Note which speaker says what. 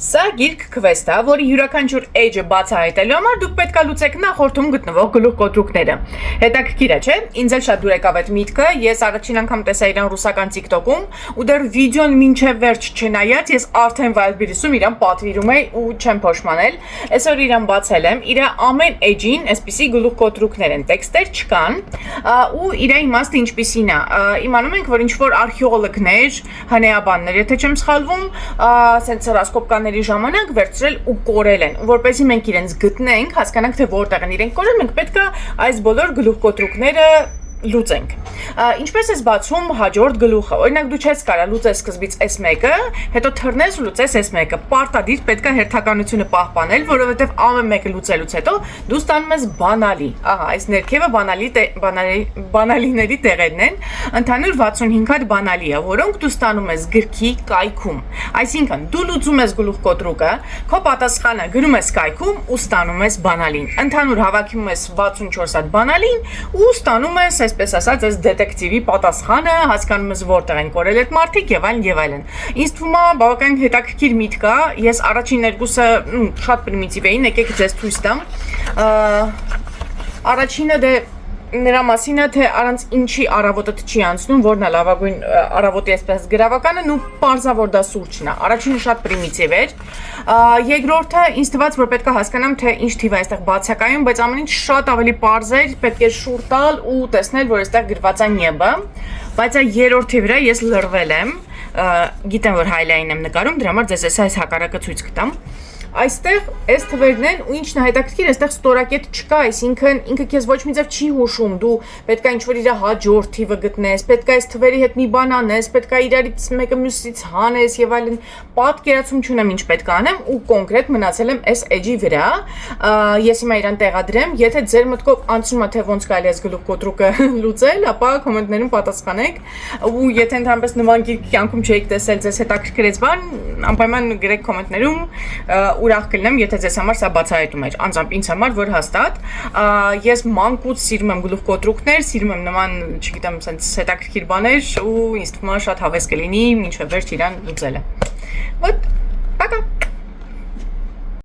Speaker 1: Սա գիրք քվեստ է, որի յուրաքանչյուր էջը բացահայտելու համար դուք պետք է լուծեք նախորդում գտնվող գլուխկոտրուկները։ Հետաքրքիր է, չէ՞։ Ինձ էլ շատ դուր եկավ այդ միտքը, ես առաջին անգամ տեսա իրան ռուսական TikTok-ում, ու դեռ վիդեոն մինչև վերջ չնայած ես արդեն Wildberries-ում իրան պատվիրում էի ու չեմ փոշմանել։ Այսօր իրան բացել եմ, իր ամեն էջին այսպիսի գլուխկոտրուկներ են, տեքստեր չկան, ու իր իմաստը ինչպիսին է։ Իմանում ենք, որ ինչ-որ արխեոլոգներ, հնեաբաններ, եթե չեմ սխալվում, սենց հորոսկոպկաների ժամանակ վերցրել ու կորել են, որպեսզի մենք իրենց գտնենք, հասկանանք, թե որտեղ են իրենք կորել, մենք պետք է այս բոլոր գլուխկոտրուկները լուծենք։ Ինչպես ես բացում հաջորդ գլուխը։ Օրինակ դու չես կարող լուծես սկզբից այս մեկը, հետո թռնես ու լուծես այս մեկը։ Պարտադիր պետք է հերթականությունը պահպանել, որովհետև ամեն մեկը լուծելուց հետո դու ստանում ես բանալի։ Ահա, այս ներքևը բանալիների տեղերն են։ Ընդհանուր 65 հատ բանալի է, որոնք դու ստանում ես գրքի կայքում։ Այսինքն դու լուծում ես գլուխկոտրուկը, քո պատասխանը գրում ես կայքում ու ստանում ես բանալին։ Ընդհանուր հավաքում ես 64 հատ բանալին ու ստանում ես այսպես ասած, այս դետեկտիվի պատասխանը, հասկանում ես որտեղ են կորել այդ մարդիկ եւ այլն եւ այլն։ Ինձ թվում է բավական հետաքրքիր միտք է։ Ես առաջին երկուսը շատ պրիմիտիվ էին, եկեք ձեզ ցույց տամ։ Առաջինը դե նրա մասին է, թե առանց ինչի առավոտը չի անցնում, որն է լավագույն առավոտի այսպես գրավականը, ու պարզա որ դա սուրճն է։ Առաջինը շատ պրիմիտիվ էր։ Երկրորդը ինձ թվաց, որ պետք է հասկանամ, թե ինչ թիվ է այստեղ բացակայում, բայց ամեն ինչ շատ ավելի պարզ էր, պետք է շուռ տալ ու տեսնել, որ այստեղ գրված է նյեբը, բայց այդ երրորդի վրա ես լրվել եմ, գիտեմ, որ հայլայն եմ նկարում, դրա համար ձեզ այս հակառակը ցույց կտամ։ Այստեղ այս թվերն են ու ինչն է հետաքրքիր, այստեղ ստորակետ չկա, այսինքն ինքը քեզ ոչ մի ձև չի հուշում, դու պետք է ինչ-որ իր հաջորդ թիվը գտնես, պետք է այս թվերի հետ մի բան անես, պետք է իրարից մեկը մյուսից հանես եւ այլն, պատկերացում չունեմ ինչ պետք է անեմ ու կոնկրետ մնացել եմ այս էջի վրա, ես հիմա իրան տեղադրեմ, եթե ձեր մտքով անցնում է թե ոնց կարելի է գլուխկոտրուկը լուծել, ապա կոմենտներում պատասխանեք, ու եթե ընդհանրապես նման գիրք կյանքում չեք տեսել, ձեզ հետաքրքրեց բան, անպայման գրեք կոմենտներում ուրախ կլինեմ, եթե ձեզ համար սա բացահայտում էր, անձամբ ինձ համար, որ հաստատ ես մանկուց սիրում եմ գլուխկոտրուկներ, սիրում եմ նման, չգիտեմ, սենց հետաքրքիր բաներ ու ինձ թվում է շատ հավես կլինի, մինչև վերջ իրան լուծելը։ Вот, пока։